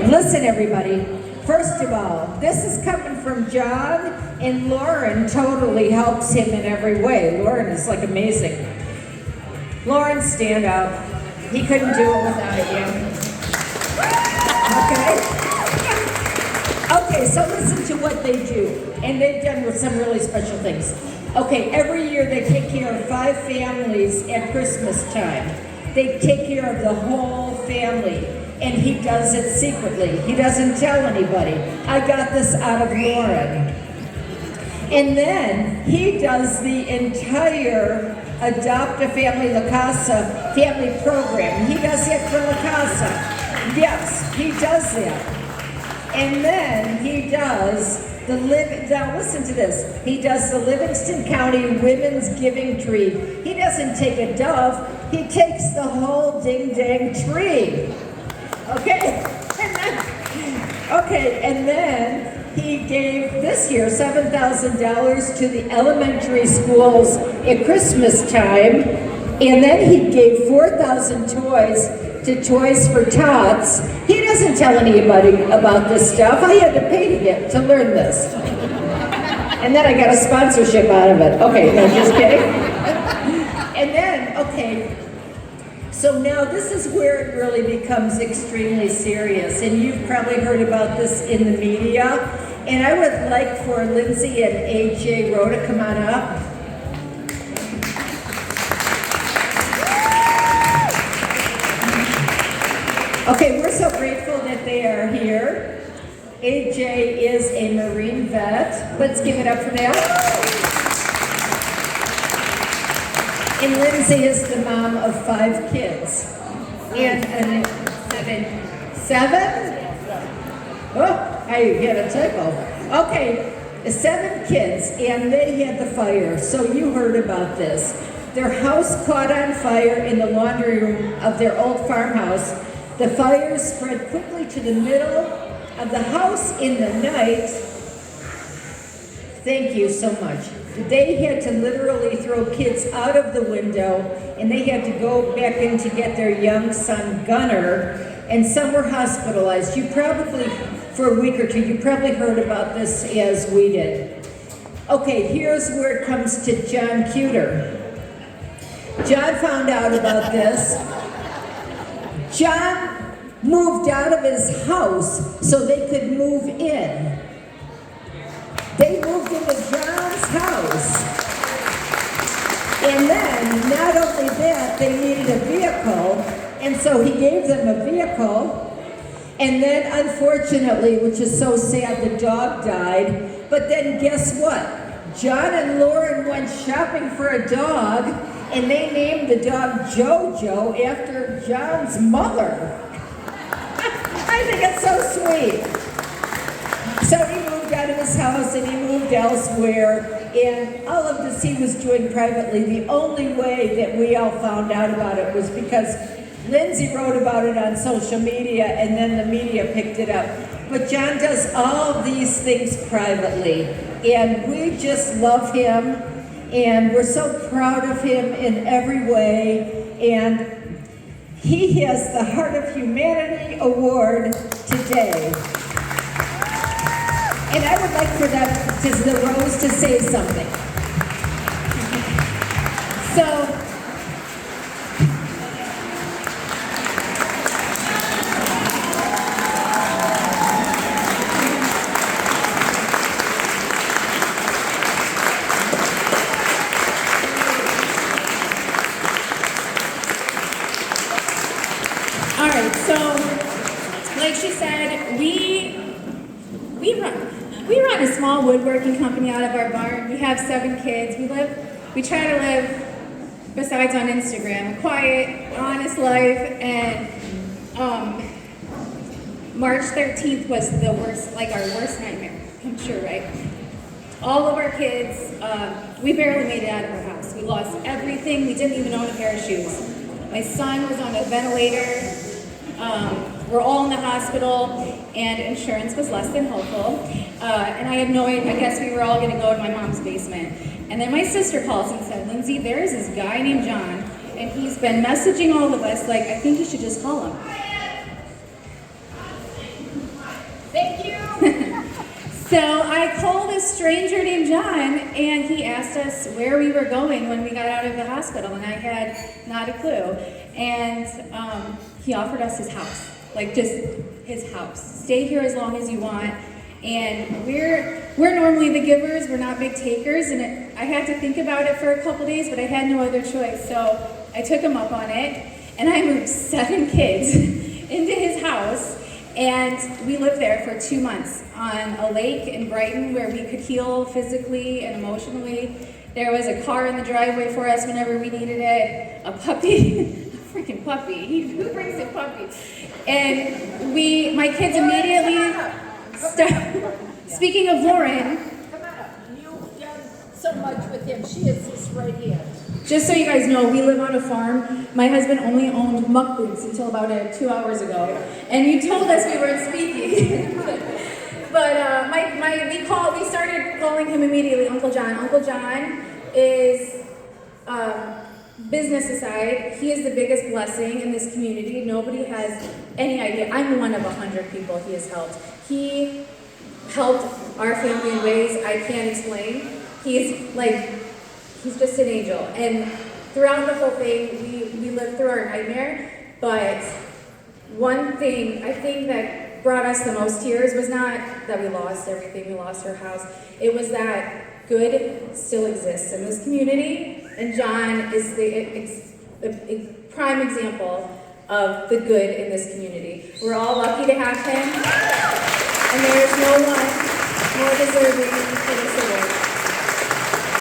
Listen, everybody. First of all, this is coming from John, and Lauren totally helps him in every way. Lauren is like amazing. Lauren, stand up. He couldn't do it without you. Okay, so listen to what they do. And they've done some really special things. Okay, every year they take care of 5 families at Christmas time. They take care of the whole family. And he does it secretly. He doesn't tell anybody. I got this out of Lauren. And then he does the entire Adopt a Family La Casa family program. He does it for La Casa. Yes, he does that. And then he does now listen to this. He does the Livingston County Women's Giving Tree. He doesn't take a dove. He takes the whole ding-dang tree. Okay, and then he gave this year $7,000 to the elementary schools at Christmas time, and then he gave 4,000 toys to Toys for Tots. He doesn't tell anybody about this stuff. I had to pay to learn this. And then I got a sponsorship out of it. Okay, no, just kidding. And then, so now this is where it really becomes extremely serious, and you've probably heard about this in the media. And I would like for Lindsay and AJ Rowe to come on up. Okay, we're so grateful that they are here. AJ is a Marine vet. Let's give it up for them. And Lindsay is the mom of 5 kids. And 7? Oh, I get a tickle. Okay, 7 kids, and they had the fire. So you heard about this. Their house caught on fire in the laundry room of their old farmhouse. The fire spread quickly to the middle of the house in the night. Thank you so much. They had to literally throw kids out of the window, and they had to go back in to get their young son, Gunnar, and some were hospitalized. You probably, for a week or two, you probably heard about this as we did. Okay, here's where it comes to John Cueter. John found out about this. John moved out of his house so they could move in. They moved into John's house. And then, not only that, they needed a vehicle, and so he gave them a vehicle. And then, unfortunately, which is so sad, the dog died. But then guess what? John and Lauren went shopping for a dog, and they named the dog Jojo after John's mother. I think it's so sweet. So he moved out of his house and he moved elsewhere, and all of this he was doing privately. The only way that we all found out about it was because Lindsay wrote about it on social media, and then the media picked it up. But John does all these things privately, and we just love him, and we're so proud of him in every way. And he has the Heart of Humanity Award today. And I would like for them, the Rose, to say something. So, all right, so, like she said, we run a small woodworking company out of our barn. We have 7 kids. We try to live, besides on Instagram, a quiet, honest life. And March 13th was the worst, our worst nightmare. I'm sure, right? All of our kids, we barely made it out of our house. We lost everything. We didn't even own a pair of shoes. My son was on a ventilator. We're all in the hospital, and insurance was less than helpful. And I had no idea, I guess we were all gonna go to my mom's basement. And then my sister calls and said, Lindsay, there's this guy named John, and he's been messaging all of us, I think you should just call him. Thank you. So I called a stranger named John, and he asked us where we were going when we got out of the hospital, and I had not a clue. And he offered us his house, like just his house. Stay here as long as you want. And we're normally the givers, we're not big takers, and I had to think about it for a couple days, but I had no other choice. So I took him up on it, and I moved 7 kids into his house. And we lived there for 2 months on a lake in Brighton where we could heal physically and emotionally. There was a car in the driveway for us whenever we needed it, a puppy, a freaking puppy. Who brings a puppy? And my kids immediately started. Speaking of Lauren, Come on up. You've done so much with him. She is this right here. just so you guys know, we live on a farm. My husband only owned muck boots until about 2 hours ago. And you told us we weren't speaking. But we started calling him immediately Uncle John. Uncle John is, business aside, he is the biggest blessing in this community. Nobody has any idea. I'm one of 100 people he has helped. He helped our family in ways I can't explain. He's just an angel. And throughout the whole thing, we lived through our nightmare, but one thing I think that brought us the most tears was not that we lost everything, we lost our house. It was that good still exists in this community, and John is the prime example of the good in this community. We're all lucky to have him, and there is no one more deserving for this award.